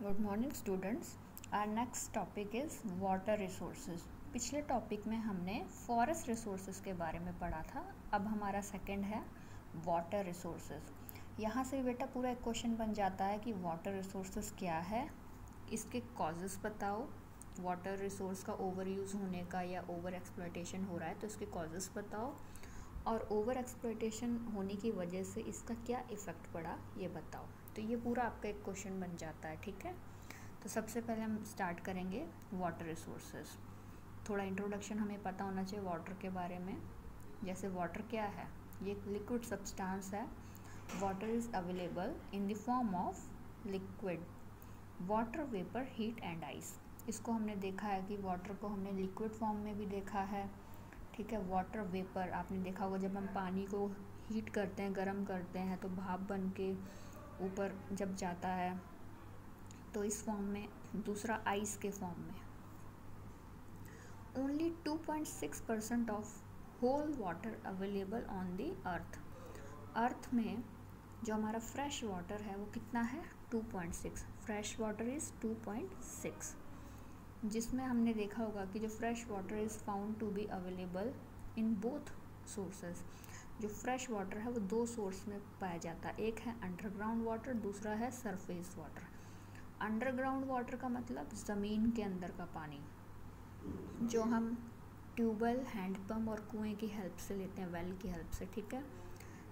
Good morning students. Our next topic is water resources. पिछले topic में हमने forest resources के बारे में पढ़ा था। अब हमारा सेकंड है वाटर रिसोर्सेज। यहाँ से बेटा पूरा एक क्वेश्चन बन जाता है कि वाटर रिसोर्सेज क्या है, इसके कॉजेज़ बताओ। वाटर रिसोर्स का ओवर यूज़ होने का या ओवर एक्सप्लॉयटेशन हो रहा है तो इसके कॉजेज़ बताओ, और ओवर एक्सप्लॉयटेशन होने की वजह से इसका क्या इफ़ेक्ट पड़ा ये बताओ। तो ये पूरा आपका एक क्वेश्चन बन जाता है, ठीक है। तो सबसे पहले हम स्टार्ट करेंगे वाटर रिसोर्सेज। थोड़ा इंट्रोडक्शन हमें पता होना चाहिए वाटर के बारे में। जैसे वाटर क्या है, ये एक लिक्विड सब्सटेंस है। Water is available in the form of liquid, water vapour, heat and ice. इसको हमने देखा है कि वाटर को हमने लिक्विड फॉर्म में भी देखा है, ठीक है। वाटर वेपर आपने देखा होगा, जब हम पानी को हीट करते हैं, गर्म करते हैं तो भाप बन के ऊपर जब जाता है तो इस फॉर्म में। दूसरा आइस के फॉर्म में। Only 2.6% of whole water available on the earth. Earth में जो हमारा फ्रेश वाटर है वो कितना है, 2.6। फ्रेश वाटर इज़ 2.6, जिसमें हमने देखा होगा कि जो fresh water is found to be available in both sources. जो फ्रेश वाटर है वो दो सोर्स में पाया जाता है, एक है अंडरग्राउंड वाटर, दूसरा है सरफेस वाटर। अंडरग्राउंड वाटर का मतलब ज़मीन के अंदर का पानी, जो हम ट्यूबवेल, हैंडपम्प और कुएं की हेल्प से लेते हैं, वेल की हेल्प से, ठीक है।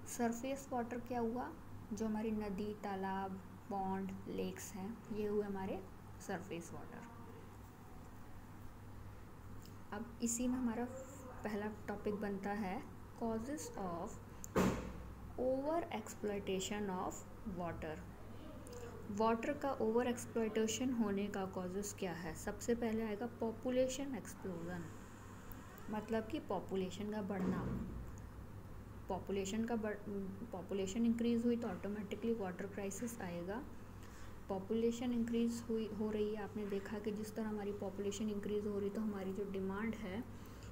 सरफेस वाटर क्या हुआ, जो हमारी नदी, तालाब, पॉन्ड, लेक्स हैं, ये हुए हमारे सरफेस वाटर। अब इसी में हमारा पहला टॉपिक बनता है causes of over exploitation of water. Water का ओवर एक्सप्लॉयटेशन होने का कॉजेस क्या है। सबसे पहले आएगा पॉपुलेशन एक्सप्लोजन, मतलब कि पॉपुलेशन का बढ़ना। पॉपुलेशन इंक्रीज़ हुई तो ऑटोमेटिकली वाटर क्राइसिस आएगा। पॉपुलेशन इंक्रीज़ हो रही है, आपने देखा कि जिस तरह हमारी पॉपुलेशन इंक्रीज़ हो रही तो हमारी जो डिमांड है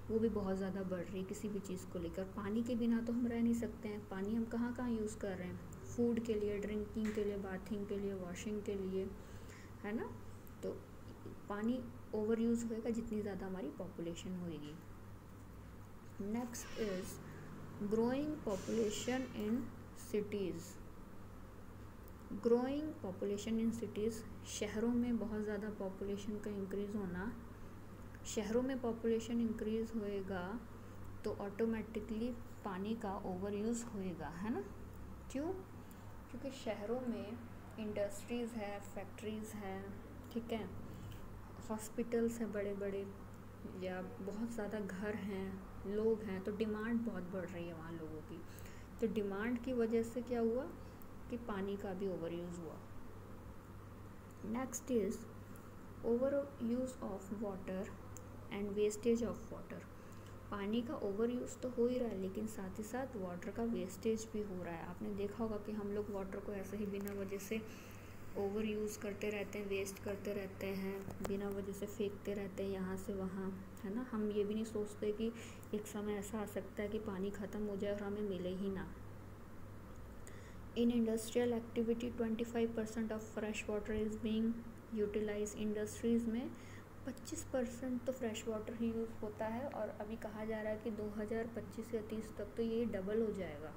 वो भी बहुत ज़्यादा बढ़ रही है किसी भी चीज़ को लेकर। पानी के बिना तो हम रह नहीं सकते हैं। पानी हम कहाँ कहाँ यूज़ कर रहे हैं, फूड के लिए, ड्रिंकिंग के लिए, बाथिंग के लिए, वॉशिंग के लिए, है ना। तो पानी ओवर यूज़ होएगा जितनी ज़्यादा हमारी पॉपुलेशन होएगी। Next is growing population in cities. Growing population in cities, शहरों में बहुत ज़्यादा पॉपुलेशन का इंक्रीज़ होना। शहरों में पॉपुलेशन इंक्रीज़ होएगा तो ऑटोमेटिकली पानी का ओवर यूज़ होएगा, है ना। क्यों? क्योंकि शहरों में इंडस्ट्रीज़ है, फैक्ट्रीज़ हैं, ठीक है, हॉस्पिटल्स हैं बड़े बड़े, या बहुत ज़्यादा घर हैं, लोग हैं, तो डिमांड बहुत बढ़ रही है वहाँ लोगों की। तो डिमांड की वजह से क्या हुआ कि पानी का भी ओवर यूज़ हुआ। Next is over use of water and wastage of water. पानी का ओवर यूज़ तो हो ही रहा है, लेकिन साथ ही साथ वाटर का वेस्टेज भी हो रहा है। आपने देखा होगा कि हम लोग वाटर को ऐसे ही बिना वजह से ओवर यूज़ करते रहते हैं, वेस्ट करते रहते हैं, बिना वजह से फेंकते रहते हैं यहाँ से वहाँ, है ना। हम ये भी नहीं सोचते कि एक समय ऐसा आ सकता है कि पानी ख़त्म हो जाए और हमें मिले ही ना। In industrial activity 25% of fresh water is being utilize. Industries में 25% तो फ्रेश वाटर ही यूज़ होता है, और अभी कहा जा रहा है कि 2025 या 30 तक तो ये डबल हो जाएगा,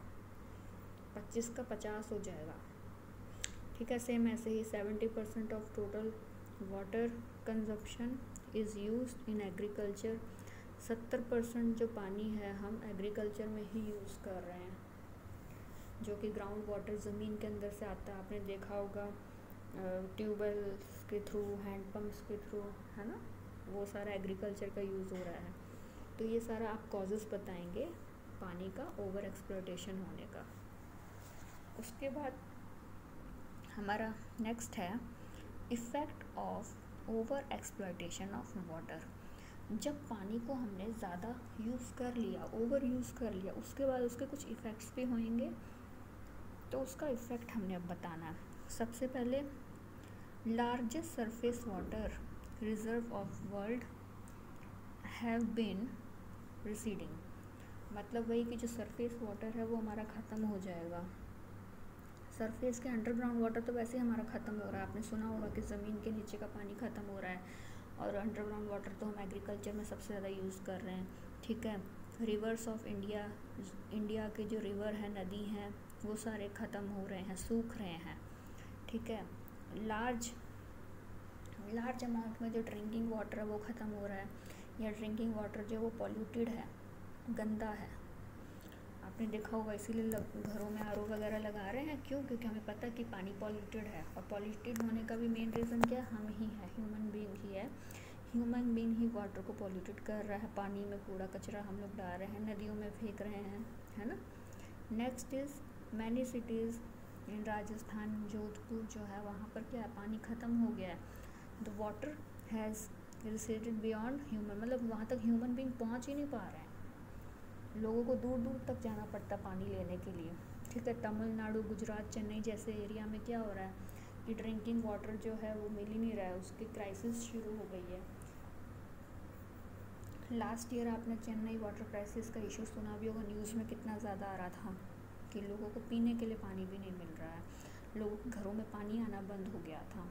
25 का 50 हो जाएगा, ठीक है। सेम ऐसे ही 70% of total water consumption is used in agriculture. 70% जो पानी है हम एग्रीकल्चर में ही यूज़ कर रहे हैं, जो कि ग्राउंड वाटर ज़मीन के अंदर से आता है। आपने देखा होगा ट्यूबवेल्स के थ्रू, हैंडपम्प्स के थ्रू, है ना, वो सारा एग्रीकल्चर का यूज़ हो रहा है। तो ये सारा आप कॉजेज़ बताएंगे पानी का ओवर एक्सप्लॉयटेशन होने का। उसके बाद हमारा नेक्स्ट है effect of over exploitation of water. जब पानी को हमने ज़्यादा यूज़ कर लिया, ओवर यूज़ कर लिया, उसके बाद उसके कुछ इफ़ेक्ट्स भी होंगे, तो उसका इफ़ेक्ट हमने अब बताना है। सबसे पहले largest surface water reserve of world have been receding. मतलब वही कि जो सरफेस वाटर है वो हमारा ख़त्म हो जाएगा। सरफेस के अंडरग्राउंड वाटर तो वैसे ही हमारा ख़त्म हो रहा है। आपने सुना होगा कि ज़मीन के नीचे का पानी ख़त्म हो रहा है, और अंडरग्राउंड वाटर तो हम एग्रीकल्चर में सबसे ज़्यादा यूज़ कर रहे हैं, ठीक है। रिवर्स ऑफ इंडिया, इंडिया के जो रिवर हैं, नदी हैं, वो सारे ख़त्म हो रहे हैं, सूख रहे हैं, ठीक है। लार्ज अमाउंट में जो ड्रिंकिंग वाटर है वो ख़त्म हो रहा है, या ड्रिंकिंग वाटर जो वो पॉल्यूटेड है, गंदा है। आपने देखा होगा इसीलिए घरों में आरओ वगैरह लगा रहे हैं, क्यों? क्योंकि हमें पता है कि पानी पॉल्यूटेड है, और पॉल्यूटेड होने का भी मेन रीज़न क्या है? हम ही है, ह्यूमन बीइंग ही है। ह्यूमन बीइंग ही वाटर को पॉल्यूटेड कर रहा है। पानी में कूड़ा कचरा हम लोग डाल रहे हैं, नदियों में फेंक रहे हैं, है ना। Next is many cities in Rajasthan, Jodhpur जो है वहाँ पर क्या है, पानी ख़त्म हो गया है। The water has receded beyond human, मतलब वहाँ तक ह्यूमन बीइंग पहुँच ही नहीं पा रहे हैं। लोगों को दूर दूर तक जाना पड़ता पानी लेने के लिए, ठीक है। तमिलनाडु, गुजरात, चेन्नई जैसे एरिया में क्या हो रहा है कि ड्रिंकिंग वाटर जो है वो मिल ही नहीं रहा है, उसकी क्राइसिस शुरू हो गई है। लास्ट ईयर आपने चेन्नई वाटर क्राइसिस का इशू सुना भी होगा, न्यूज़ में कितना ज़्यादा आ रहा था कि लोगों को पीने के लिए पानी भी नहीं मिल रहा है, लोगों के घरों में पानी आना बंद हो गया था,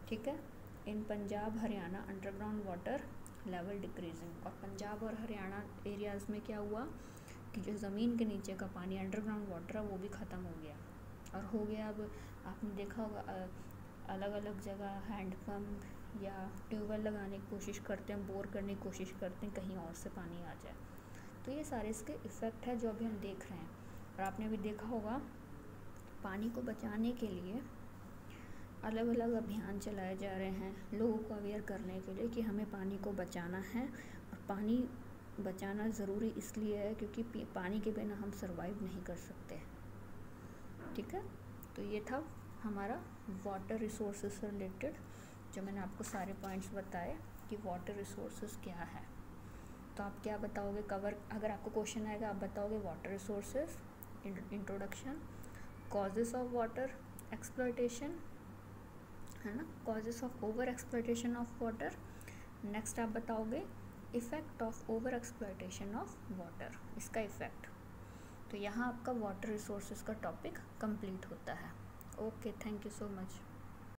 ठीक है। In Punjab Haryana underground water level decreasing, और पंजाब और हरियाणा एरियाज़ में क्या हुआ कि जो ज़मीन के नीचे का पानी अंडरग्राउंड वाटर है वो भी ख़त्म हो गया, और हो गया। अब आपने देखा होगा अलग अलग जगह हैंडपम्प या ट्यूबवेल लगाने की कोशिश करते हैं, बोर करने की कोशिश करते हैं, कहीं और से पानी आ जाए। तो ये सारे इसके इफ़ेक्ट है जो अभी हम देख रहे हैं। और आपने भी देखा होगा पानी को बचाने के लिए अलग अलग अभियान चलाए जा रहे हैं, लोगों को अवेयर करने के लिए कि हमें पानी को बचाना है। और पानी बचाना ज़रूरी इसलिए है क्योंकि पानी के बिना हम सर्वाइव नहीं कर सकते, ठीक है। तो ये था हमारा वाटर रिसोर्सेज से रिलेटेड, जो मैंने आपको सारे पॉइंट्स बताए कि वाटर रिसोर्सेज क्या है। तो आप क्या बताओगे? कवर अगर आपको क्वेश्चन आएगा आप बताओगे water resources, introduction, causes of water exploitation, है ना, causes of over exploitation of water. Next आप बताओगे effect of over exploitation of water, इसका इफ़ेक्ट। तो यहाँ आपका वाटर रिसोर्सेज का टॉपिक कंप्लीट होता है। Okay, thank you so much.